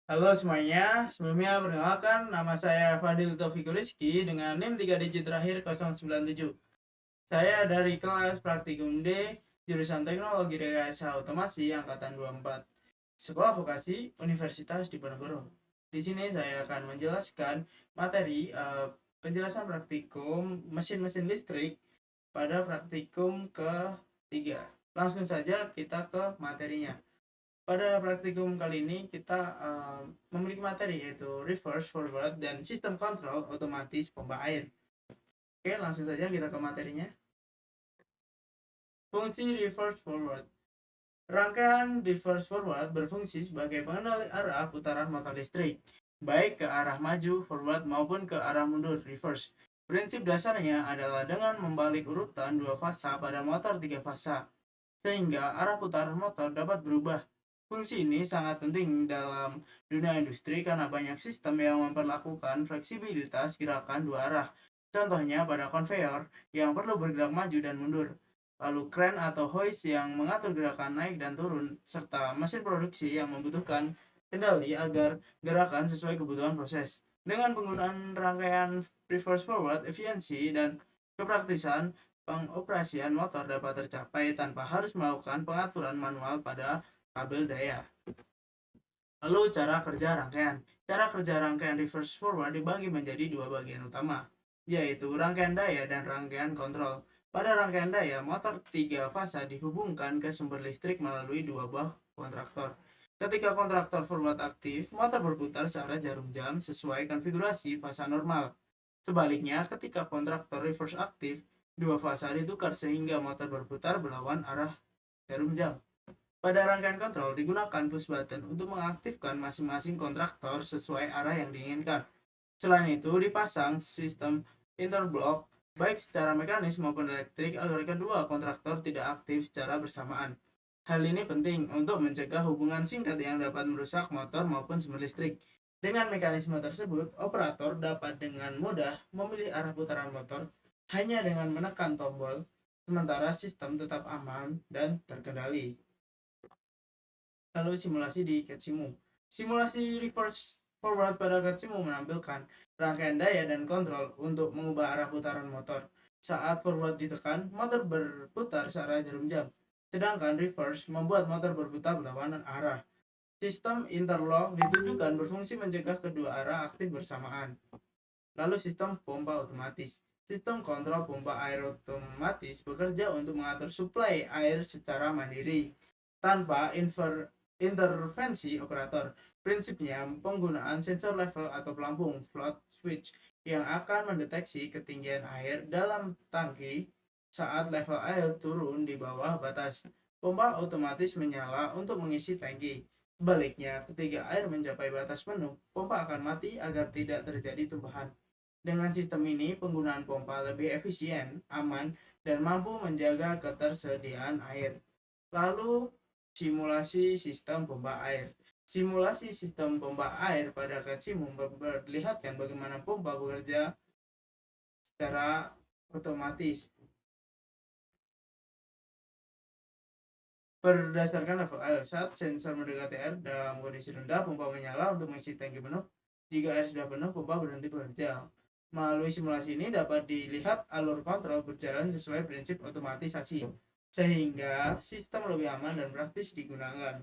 Halo semuanya, sebelumnya perkenalkan nama saya Fadil Taufikur Rizky dengan NIM 3 digit terakhir 097. Saya dari kelas Praktikum D, jurusan Teknologi Rekayasa Otomasi Angkatan 24, Sekolah Vokasi Universitas Diponegoro. Di sini saya akan menjelaskan materi penjelasan praktikum mesin-mesin listrik pada praktikum ketiga. Langsung saja kita ke materinya. Pada praktikum kali ini kita memiliki materi yaitu reverse, forward, dan sistem kontrol otomatis pompa air. Oke, langsung saja kita ke materinya. Fungsi reverse forward. Rangkaian reverse forward berfungsi sebagai pengendali arah putaran motor listrik, baik ke arah maju forward maupun ke arah mundur reverse. Prinsip dasarnya adalah dengan membalik urutan dua fasa pada motor tiga fasa, sehingga arah putaran motor dapat berubah. Fungsi ini sangat penting dalam dunia industri karena banyak sistem yang memperlakukan fleksibilitas gerakan dua arah. Contohnya pada konveyor yang perlu bergerak maju dan mundur, lalu kren atau hoist yang mengatur gerakan naik dan turun, serta mesin produksi yang membutuhkan kendali agar gerakan sesuai kebutuhan proses. Dengan penggunaan rangkaian reverse forward, efisiensi dan kepraktisan pengoperasian motor dapat tercapai tanpa harus melakukan pengaturan manual pada kabel daya. Lalu cara kerja rangkaian. Cara kerja rangkaian reverse forward dibagi menjadi dua bagian utama, yaitu rangkaian daya dan rangkaian kontrol. Pada rangkaian daya, motor tiga fasa dihubungkan ke sumber listrik melalui dua buah kontraktor. Ketika kontraktor forward aktif, motor berputar searah jarum jam sesuai konfigurasi fasa normal. Sebaliknya, ketika kontraktor reverse aktif, dua fasa ditukar sehingga motor berputar berlawan arah jarum jam. Pada rangkaian kontrol digunakan push button untuk mengaktifkan masing-masing kontraktor sesuai arah yang diinginkan. Selain itu, dipasang sistem interblock baik secara mekanis maupun elektrik agar kedua kontraktor tidak aktif secara bersamaan. Hal ini penting untuk mencegah hubungan singkat yang dapat merusak motor maupun sumber listrik. Dengan mekanisme tersebut, operator dapat dengan mudah memilih arah putaran motor hanya dengan menekan tombol, sementara sistem tetap aman dan terkendali. Lalu simulasi di CAD-Simu. Simulasi reverse forward pada CAD-Simu menampilkan rangkaian daya dan kontrol untuk mengubah arah putaran motor. Saat forward ditekan, motor berputar searah jarum jam, sedangkan reverse membuat motor berputar berlawanan arah. Sistem interlock ditujukan berfungsi mencegah kedua arah aktif bersamaan. Lalu sistem pompa otomatis. Sistem kontrol pompa air otomatis bekerja untuk mengatur suplai air secara mandiri tanpa intervensi operator. Prinsipnya penggunaan sensor level atau pelampung float switch yang akan mendeteksi ketinggian air dalam tangki saat level air turun di bawah batas. Pompa otomatis menyala untuk mengisi tangki. Sebaliknya, ketika air mencapai batas penuh, pompa akan mati agar tidak terjadi tumpahan. Dengan sistem ini, penggunaan pompa lebih efisien, aman, dan mampu menjaga ketersediaan air. Lalu, simulasi sistem pompa air. Simulasi sistem pompa air pada CAD-Sim memperlihatkan bagaimana pompa bekerja secara otomatis. Berdasarkan level air, saat sensor mendekati air dalam kondisi rendah, pompa menyala untuk mengisi tangki penuh. Jika air sudah penuh, pompa berhenti bekerja. Melalui simulasi ini dapat dilihat alur kontrol berjalan sesuai prinsip otomatisasi, sehingga sistem lebih aman dan praktis digunakan.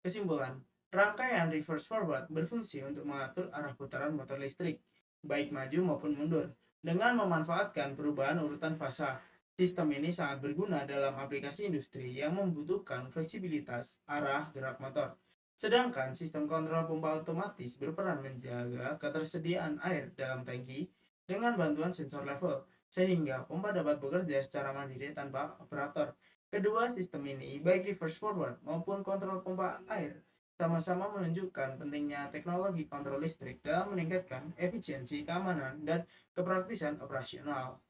Kesimpulan, rangkaian reverse forward berfungsi untuk mengatur arah putaran motor listrik, baik maju maupun mundur, dengan memanfaatkan perubahan urutan fasa. Sistem ini sangat berguna dalam aplikasi industri yang membutuhkan fleksibilitas arah gerak motor. Sedangkan sistem kontrol pompa otomatis berperan menjaga ketersediaan air dalam tangki dengan bantuan sensor level, sehingga pompa dapat bekerja secara mandiri tanpa operator. Kedua sistem ini, baik reverse forward maupun kontrol pompa air, sama-sama menunjukkan pentingnya teknologi kontrol listrik dalam meningkatkan efisiensi, keamanan, dan kepraktisan operasional.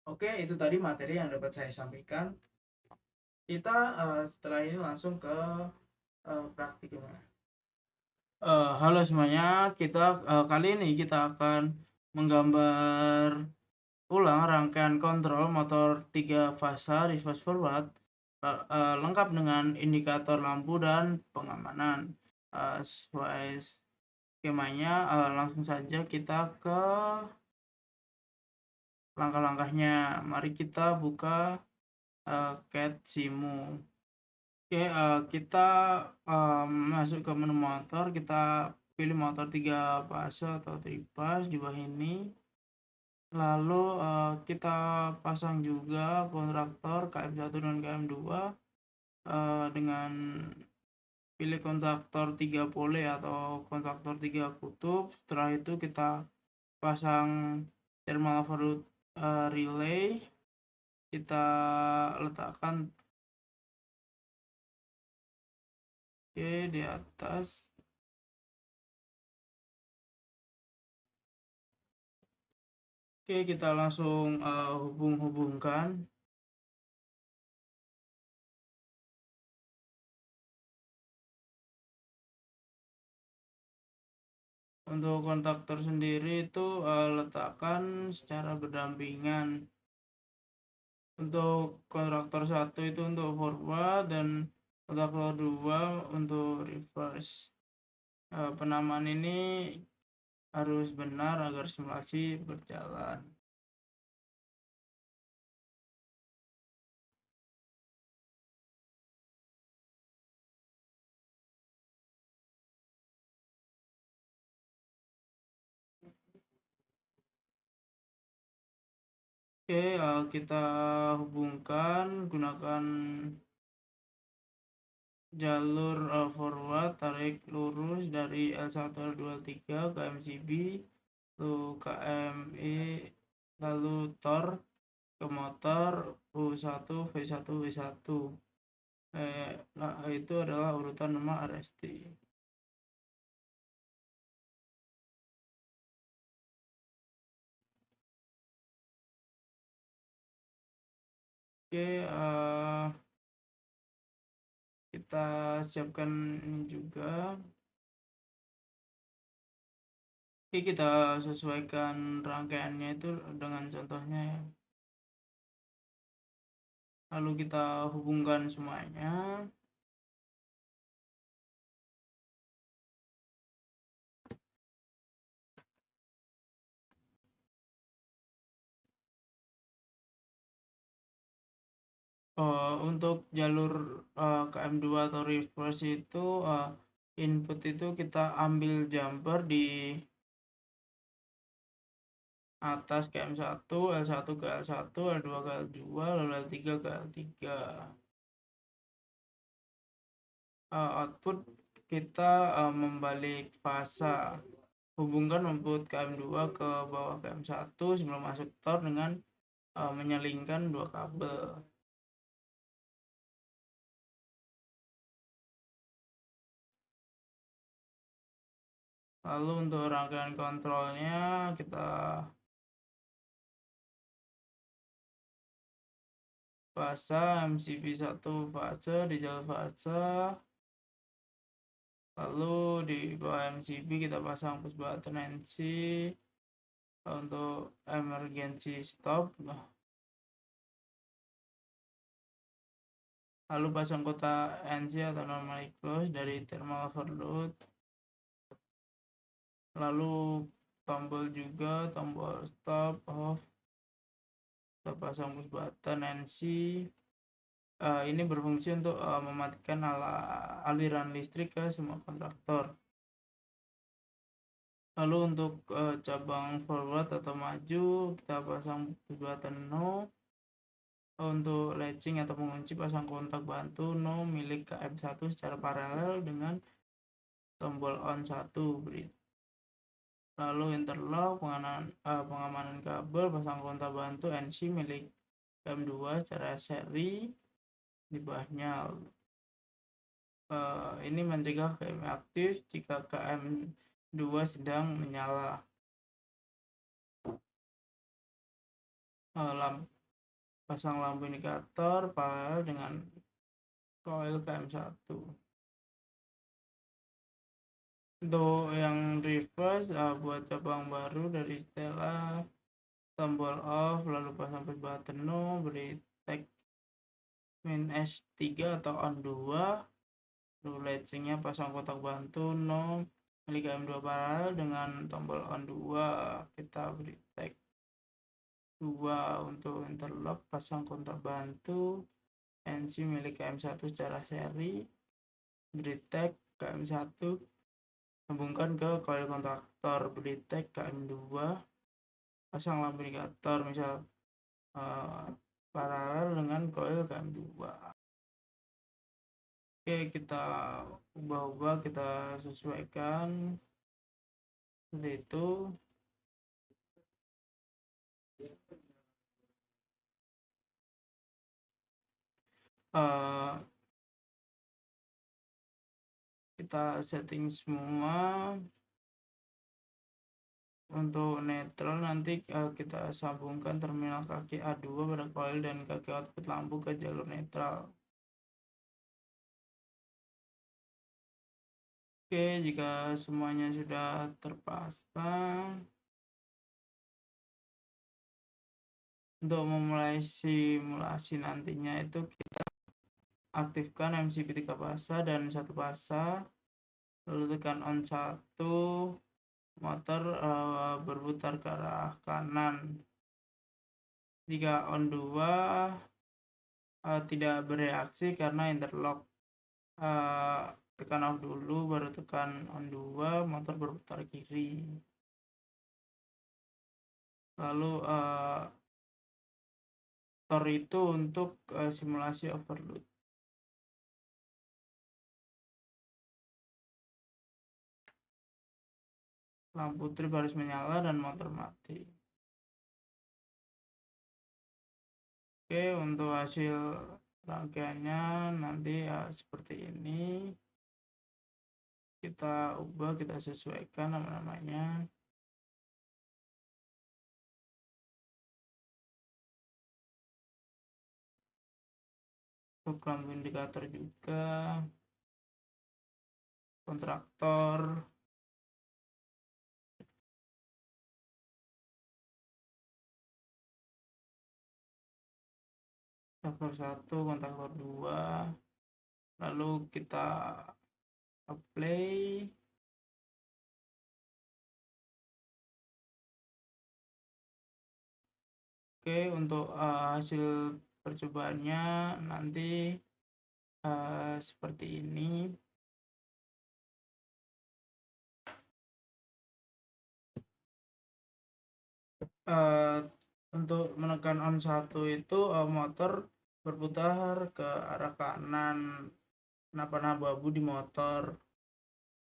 Oke, itu tadi materi yang dapat saya sampaikan. Kita setelah ini langsung ke praktikumnya. Halo semuanya, kita kali ini kita akan menggambar ulang rangkaian kontrol motor 3 fasa reverse forward lengkap dengan indikator lampu dan pengamanan. Sesuai skemanya, langsung saja kita ke langkah-langkahnya. Mari kita buka CAT Simu. Oke, kita masuk ke menu motor, kita pilih motor 3 fase atau tripas di bawah ini. Lalu kita pasang juga kontraktor KM1 dan KM2 dengan pilih kontraktor 3 pole atau kontraktor 3 kutub. Setelah itu kita pasang thermal overload relay, kita letakkan di atas. Oke, kita langsung hubung-hubungkan. Untuk kontaktor sendiri itu letakkan secara berdampingan. Untuk kontraktor 1 itu untuk forward dan kontraktor 2 untuk reverse. Penamaan ini harus benar agar simulasi berjalan. Oke, kita hubungkan gunakan jalur forward, tarik lurus dari L1 L2 L3 ke MCB, lalu KME, lalu tor ke motor U1 V1 W1. Itu adalah urutan nama RST. Oke, kita siapkan ini juga. Oke, kita sesuaikan rangkaiannya itu dengan contohnya ya. Lalu kita hubungkan semuanya. Untuk jalur KM2 atau reverse itu input itu kita ambil jumper di atas KM1, L1 ke L1, L2 ke L2, lalu L3 ke L3. Output kita membalik fasa. Hubungkan input KM2 ke bawah KM1 sebelum masuk tor dengan menyelingkan 2 kabel. Lalu untuk rangkaian kontrolnya kita fase MCB 1 fase di jalur fase, lalu di bawah MCB kita pasang push button NC untuk emergency stop, lalu pasang kotak NC atau normally close dari thermal overload, lalu tombol juga tombol stop off, kita pasang push button NC. Ini berfungsi untuk mematikan aliran listrik ke semua kontaktor. Lalu untuk cabang forward atau maju kita pasang push button no. Untuk latching atau mengunci pasang kontak bantu no milik KM1 secara paralel dengan tombol on 1 bridge. Lalu interlock pengamanan kabel pasang kontak bantu NC milik KM2 secara seri di bawahnya. Ini mencegah KM aktif jika KM2 sedang menyala. Pasang lampu indikator paralel dengan coil KM1. Untuk yang reverse buat cabang baru dari Stella, tombol off lalu pasang push button no, beri tag min S3 atau on 2, lalu latchingnya pasang kotak bantu no milik KM2 paralel dengan tombol on 2, kita beri tag 2 untuk interlock, pasang kontak bantu NC milik KM1 secara seri, beri tag KM1, hubungkan ke coil kontaktor, beri tag KM2, pasang lampu indikator misal paralel dengan coil KM2. Oke, kita ubah-ubah, kita sesuaikan seperti itu. Kita setting semua. Untuk netral nanti kita sambungkan terminal kaki A2 pada coil dan kaki output lampu ke jalur netral. Oke, jika semuanya sudah terpasang, untuk memulai simulasi nantinya itu kita aktifkan MCB 3 fasa dan 1 fasa, lalu tekan on 1, motor berputar ke arah kanan. Jika on 2 tidak bereaksi karena interlock, tekan off dulu baru tekan on 2, motor berputar kiri. Lalu tor itu untuk simulasi overload. Lampu trip harus menyala dan motor mati. Oke, untuk hasil rangkaiannya nanti seperti ini. Kita ubah, kita sesuaikan nama-namanya. Untuk lampu indikator juga, kontraktor, kontraktor 1, kontraktor 2, lalu kita apply. Oke, untuk hasil percobaannya nanti seperti ini. Untuk menekan on 1 itu motor berputar ke arah kanan, panah abu-abu di motor.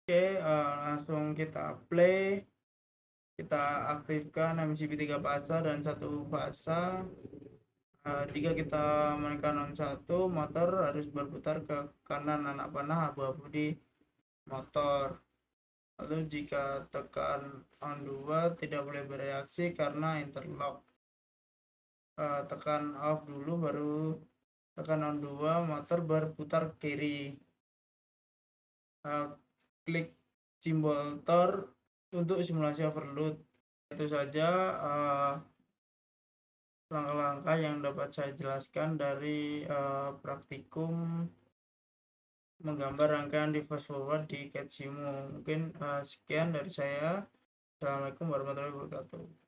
Oke, langsung kita play. Kita aktifkan MCB 3 fasa dan 1 fasa. Jika kita menekan on 1, motor harus berputar ke kanan anak panah abu-abu di motor. Lalu jika tekan on 2 tidak boleh bereaksi karena interlock. Tekan off dulu baru tekan on 2, motor berputar kiri. Klik simbol tor untuk simulasi overload. Itu saja langkah-langkah yang dapat saya jelaskan dari praktikum menggambar rangkaian reverse forward di CAD Simu. Mungkin sekian dari saya. Assalamualaikum warahmatullahi wabarakatuh.